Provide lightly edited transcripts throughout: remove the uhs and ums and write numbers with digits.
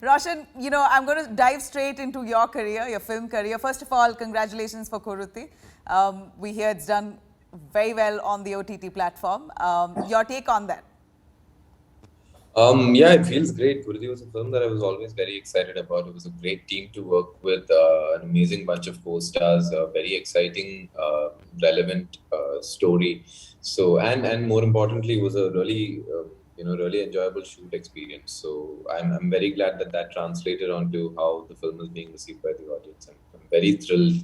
Roshan, I'm going to dive straight into your career, your film career. First of all, congratulations for Kuruthi. We hear it's done very well on the OTT platform. Your take on that? Yeah, it feels great. Kurdi was a film that I was always very excited about. It was a great team to work with, an amazing bunch of co-stars, a very exciting, relevant story. So, and more importantly, it was a really, really enjoyable shoot experience. So, I'm very glad that that translated onto how the film is being received by the audience. I'm very thrilled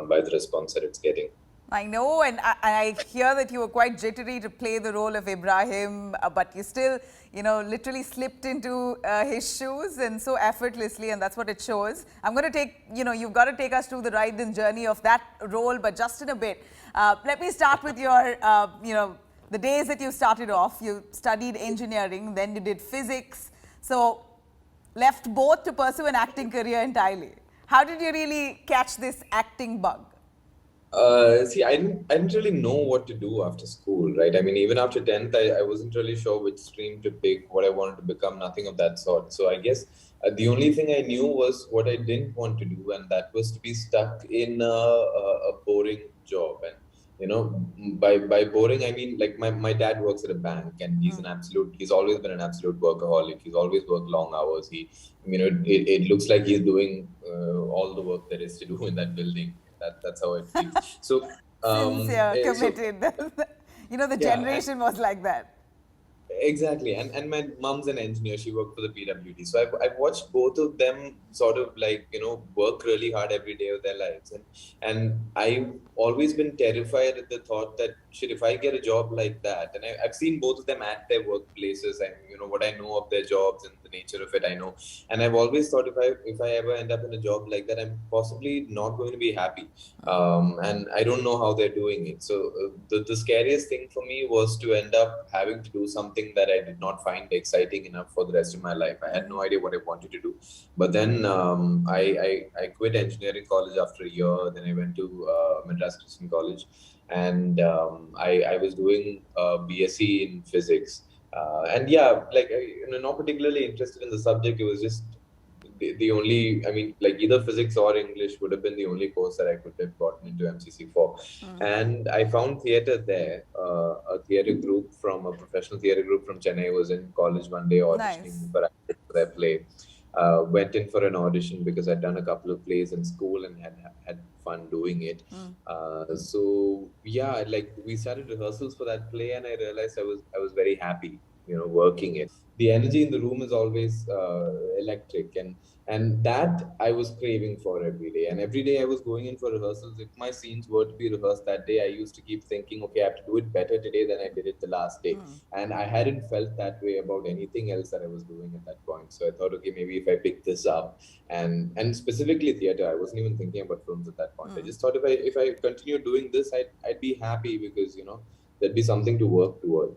by the response that it's getting. I know, and I hear that you were quite jittery to play the role of Ibrahim, but you still, literally slipped into his shoes and so effortlessly, and that's what it shows. I'm going to take, you've got to take us through the ride and journey of that role, but just in a bit. Let me start with your, the days that you started off. You studied engineering, then you did physics, so left both to pursue an acting career entirely. How did you really catch this acting bug? I didn't really know what to do after school, right? I mean, even after 10th, I wasn't really sure which stream to pick, what I wanted to become, nothing of that sort. So I guess the only thing I knew was what I didn't want to do, and that was to be stuck in a boring job. And, by boring, I mean, like my dad works at a bank, and he's always been an absolute workaholic. He's always worked long hours. It looks like he's doing all the work there is to do in that building. That's how it feels. So, Sincere, so committed. The yeah, generation was like that. exactly. And my mom's an engineer. She worked for the PWD. So I've watched both of them sort of like, work really hard every day of their lives. And I've always been terrified at the thought that, shit, if I get a job like that, and I've seen both of them at their workplaces, and, what I know of their jobs and the nature of it, I know. And I've always thought if I ever end up in a job like that, I'm possibly not going to be happy. And I don't know how they're doing it. So the scariest thing for me was to end up having to do something that I did not find exciting enough for the rest of my life. I had no idea what I wanted to do. But then I quit engineering college after a year. Then I went to Madras Christian College, and I was doing BSc in physics. And yeah, like not particularly interested in the subject. It was just the only, I mean, like either physics or English would have been the only course that I could have gotten into MCC for. And I found theater there. A theater group from a professional theater group from Chennai was in college one day Nice. auditioning for their play. Went in for an audition because I'd done a couple of plays in school and had fun doing it. So yeah, like we started rehearsals for that play, and I realized I was very happy, working it. The energy in the room is always electric, and that I was craving for every day. And every day I was going in for rehearsals. If my scenes were to be rehearsed that day, I used to keep thinking, okay, I have to do it better today than I did it the last day. And I hadn't felt that way about anything else that I was doing at that point. So I thought, okay, maybe if I pick this up, and specifically theater, I wasn't even thinking about films at that point. I just thought if I continue doing this, I'd be happy because there'd be something to work towards.